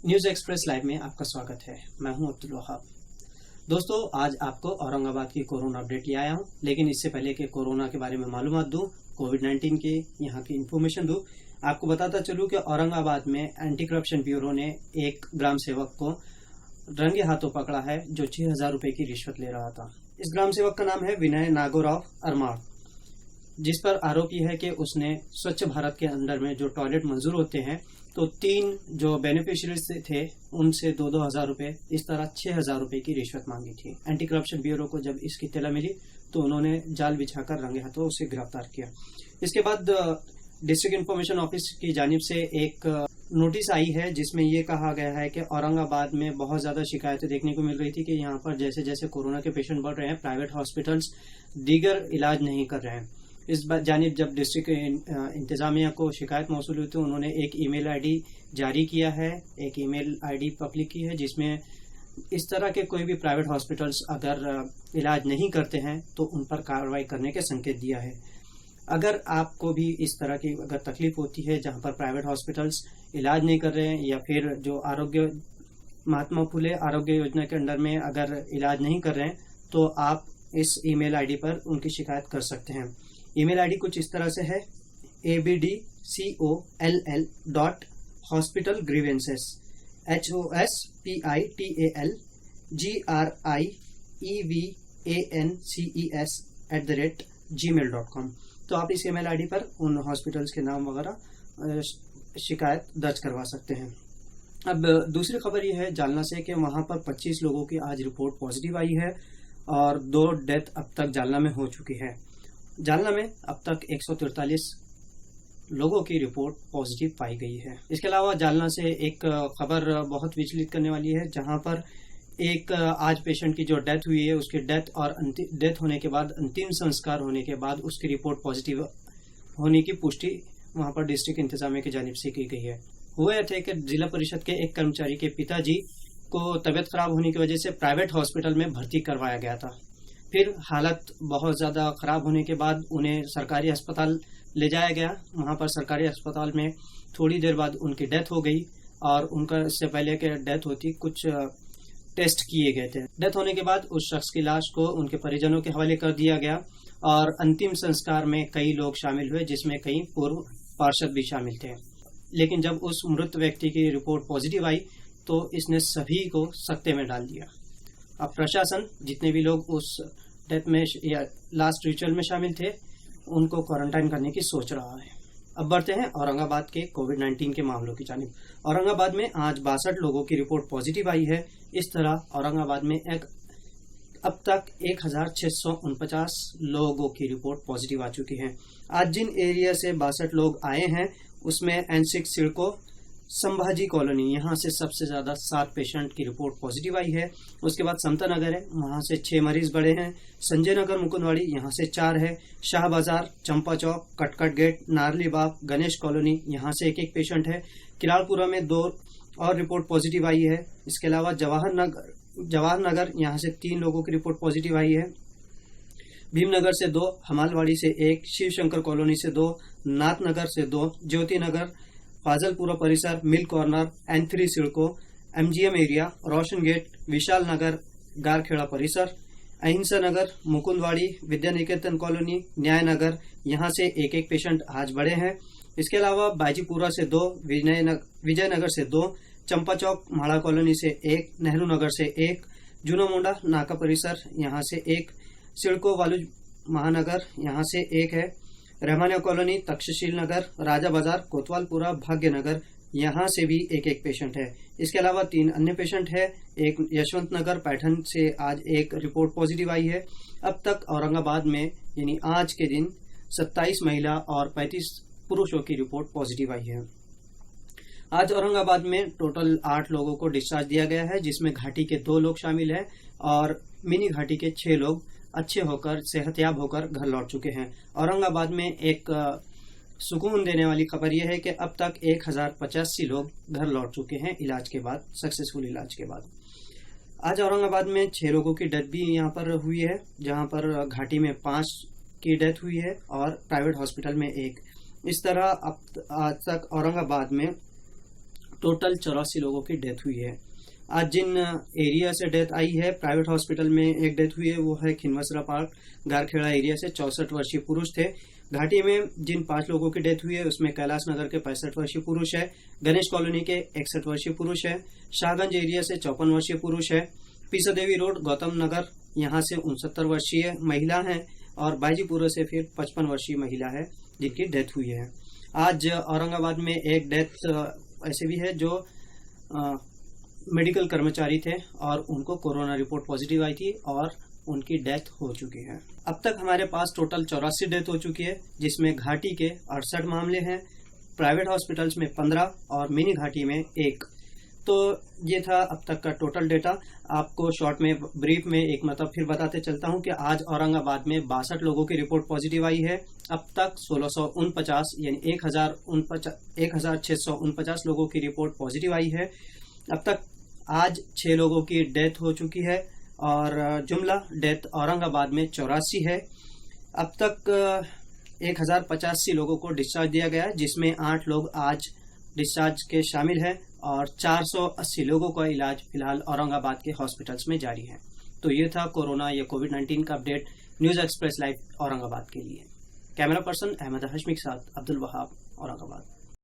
News express live में आपका स्वागत है। मैं हूं अब्दुल वहाब। दोस्तों, आज आपको औरंगाबाद की कोरोना अपडेट ले आया हूं, लेकिन इससे पहले कि कोरोना के बारे में मालूमात दूं, कोविड-19 के यहाँ की इन्फॉर्मेशन दूं, आपको बताता चलूं कि औरंगाबाद में एंटी करप्शन ब्यूरो ने एक ग्राम सेवक को रंगे हाथों पकड़ा है जो 6,000 रुपए की रिश्वत ले रहा था। इस ग्राम सेवक का नाम है विनय नागोराव अरमाड़, जिस पर आरोपी है कि उसने स्वच्छ भारत के अंदर में जो टॉयलेट मंजूर होते हैं, तो 3 जो बेनिफिशियरीज थे उनसे 2-2 हजार रुपए, इस तरह 6,000 रुपए की रिश्वत मांगी थी। एंटी करप्शन ब्यूरो को जब इसकी इत्तला मिली तो उन्होंने जाल बिछाकर रंगे हाथों उसे गिरफ्तार किया। इसके बाद डिस्ट्रिक्ट इन्फॉर्मेशन ऑफिस की जानिब से एक नोटिस आई है जिसमें यह कहा गया है कि औरंगाबाद में बहुत ज्यादा शिकायतें देखने को मिल रही थी कि यहाँ पर जैसे जैसे कोरोना के पेशेंट बढ़ रहे हैं, प्राइवेट हॉस्पिटल्स दीगर इलाज नहीं कर रहे हैं। इस जानिब जब डिस्ट्रिक्ट इंतजामिया को शिकायत मौसूल हुई तो उन्होंने एक ईमेल आईडी जारी किया है, एक ईमेल आईडी पब्लिक की है, जिसमें इस तरह के कोई भी प्राइवेट हॉस्पिटल्स अगर इलाज नहीं करते हैं तो उन पर कार्रवाई करने के संकेत दिया है। अगर आपको भी इस तरह की अगर तकलीफ होती है जहां पर प्राइवेट हॉस्पिटल्स इलाज नहीं कर रहे हैं, या फिर जो महात्मा फुले आरोग्य योजना के अंडर में अगर इलाज नहीं कर रहे हैं, तो आप इस ईमेल आईडी पर उनकी शिकायत कर सकते हैं। ईमेल आईडी कुछ इस तरह से है: abdcol.hospitalgrievances hospitalgrievances@gmail.com। तो आप इस ईमेल आईडी पर उन हॉस्पिटल्स के नाम वगैरह शिकायत दर्ज करवा सकते हैं। अब दूसरी खबर यह है जालना से कि वहां पर 25 लोगों की आज रिपोर्ट पॉजिटिव आई है और 2 डेथ अब तक जालना में हो चुकी है। जालना में अब तक 143 लोगों की रिपोर्ट पॉजिटिव पाई गई है। इसके अलावा जालना से एक खबर बहुत विचलित करने वाली है, जहां पर एक आज पेशेंट की जो डेथ हुई है, उसकी डेथ और डेथ होने के बाद अंतिम संस्कार होने के बाद उसकी रिपोर्ट पॉजिटिव होने की पुष्टि वहां पर डिस्ट्रिक्ट इंतजामिया की जानिब से की गई है। हुआ यह थे कि जिला परिषद के एक कर्मचारी के पिताजी को तबियत खराब होने की वजह से प्राइवेट हॉस्पिटल में भर्ती करवाया गया था। फिर हालत बहुत ज्यादा खराब होने के बाद उन्हें सरकारी अस्पताल ले जाया गया। वहां पर सरकारी अस्पताल में थोड़ी देर बाद उनकी डेथ हो गई और उनका इससे पहले कि डेथ होती कुछ टेस्ट किए गए थे। डेथ होने के बाद उस शख्स की लाश को उनके परिजनों के हवाले कर दिया गया और अंतिम संस्कार में कई लोग शामिल हुए, जिसमें कई पूर्व पार्षद भी शामिल थे। लेकिन जब उस मृत व्यक्ति की रिपोर्ट पॉजिटिव आई तो इसने सभी को सकते में डाल दिया। अब प्रशासन जितने भी लोग उस डेथ में या लास्ट रिचुअल में शामिल थे उनको क्वारंटाइन करने की सोच रहा है। अब बढ़ते हैं औरंगाबाद के कोविड-19 के मामलों की जानिब। औरंगाबाद में आज 62 लोगों की रिपोर्ट पॉजिटिव आई है। इस तरह औरंगाबाद में अब तक 1,649 लोगों की रिपोर्ट पॉजिटिव आ चुकी है। आज जिन एरिया से 62 लोग आए हैं उसमें N6 सिडको संभाजी कॉलोनी, यहाँ से सबसे ज्यादा 7 पेशेंट की रिपोर्ट पॉजिटिव आई है। उसके बाद समता नगर है, वहां से 6 मरीज बढ़े हैं। संजय नगर मुकुंदवाड़ी, यहाँ से 4 है। शाह बाजार, चंपा चौक, कटकट गेट, नारली बाग, गणेश कॉलोनी, यहाँ से एक पेशेंट है। किलाड़पुरा में 2 और रिपोर्ट पॉजिटिव आई है। इसके अलावा जवाहर नगर यहाँ से 3 लोगों की रिपोर्ट पॉजिटिव आई है। भीमनगर से 2, हमालवाड़ी से 1, शिव शंकर कॉलोनी से 2, नाथनगर से 2, ज्योति नगर, फाजलपुरा परिसर, mill corner, N3 CIDCO, MGM area, Roshan gate, Vishal Nagar, Garkheda परिसर, अहिंसा नगर, मुकुंदवाड़ी, विद्या निकेतन कॉलोनी, न्याय नगर, यहाँ से एक पेशेंट आज बढ़े हैं। इसके अलावा बाजीपुरा से 2, विजयनगर से 2, चंपा चौक म्हाड़ा कॉलोनी से 1, नेहरू नगर से 1, जूना मुंडा नाका परिसर, यहाँ से 1, सिडको वालुज महानगर, यहाँ से 1 है। रहमानिया कॉलोनी, तक्षशिल नगर, राजा बाजार, कोतवालपुरा, भाग्यनगर, यहाँ से भी एक पेशेंट है। इसके अलावा 3 अन्य पेशेंट है। एक यशवंत नगर पैठन से आज एक रिपोर्ट पॉजिटिव आई है। अब तक औरंगाबाद में यानी आज के दिन 27 महिला और 35 पुरुषों की रिपोर्ट पॉजिटिव आई है। आज औरंगाबाद में टोटल 8 लोगों को डिस्चार्ज दिया गया है, जिसमें घाटी के 2 लोग शामिल हैं और मिनी घाटी के 6 लोग अच्छे होकर सेहतयाब होकर घर लौट चुके हैं। औरंगाबाद में एक सुकून देने वाली खबर यह है कि अब तक 1,085 लोग घर लौट चुके हैं इलाज के बाद, सक्सेसफुल इलाज के बाद। आज औरंगाबाद में 6 लोगों की डेथ भी यहाँ पर हुई है, जहाँ पर घाटी में 5 की डेथ हुई है और प्राइवेट हॉस्पिटल में 1। इस तरह अब आज तक औरंगाबाद में टोटल 84 लोगों की डेथ हुई है। आज जिन एरिया से डेथ आई है, प्राइवेट हॉस्पिटल में एक डेथ हुई है, वो है खिनवसरा पार्क गारखेड़ा एरिया से 64 वर्षीय पुरुष थे। घाटी में जिन 5 लोगों की डेथ हुई है उसमें कैलाश नगर के 65 वर्षीय पुरुष है, गणेश कॉलोनी के 61 वर्षीय पुरुष है, शाहगंज एरिया से 54 वर्षीय पुरुष है, पीसादेवी रोड गौतम नगर यहाँ से 69 वर्षीय महिला है और बाजीपुरा से फिर 55 वर्षीय महिला है जिनकी डेथ हुई है। आज औरंगाबाद में एक डेथ ऐसे भी है जो मेडिकल कर्मचारी थे और उनको कोरोना रिपोर्ट पॉजिटिव आई थी और उनकी डेथ हो चुकी है। अब तक हमारे पास टोटल 84 डेथ हो चुकी है, जिसमें घाटी के 68 मामले हैं, प्राइवेट हॉस्पिटल्स में 15 और मिनी घाटी में 1। तो ये था अब तक का टोटल डेटा। आपको शॉर्ट में ब्रीफ में एक मतलब फिर बताते चलता हूं कि आज औरंगाबाद में 62 लोगों की रिपोर्ट पॉजिटिव आई है। अब तक 1649 यानी 1649 लोगों की रिपोर्ट पॉजिटिव आई है। अब तक आज 6 लोगों की डेथ हो चुकी है और जुमला डेथ औरंगाबाद में 84 है। अब तक 1085 लोगों को डिस्चार्ज दिया गया है, जिसमें 8 लोग आज डिस्चार्ज के शामिल हैं और 480 लोगों का इलाज फिलहाल औरंगाबाद के हॉस्पिटल्स में जारी है। तो ये था कोरोना या कोविड-19 का update news express live Aurangabad के लिए। कैमरा पर्सन अहमद हाशमी के साथ अब्दुल वहाब, औरंगाबाद।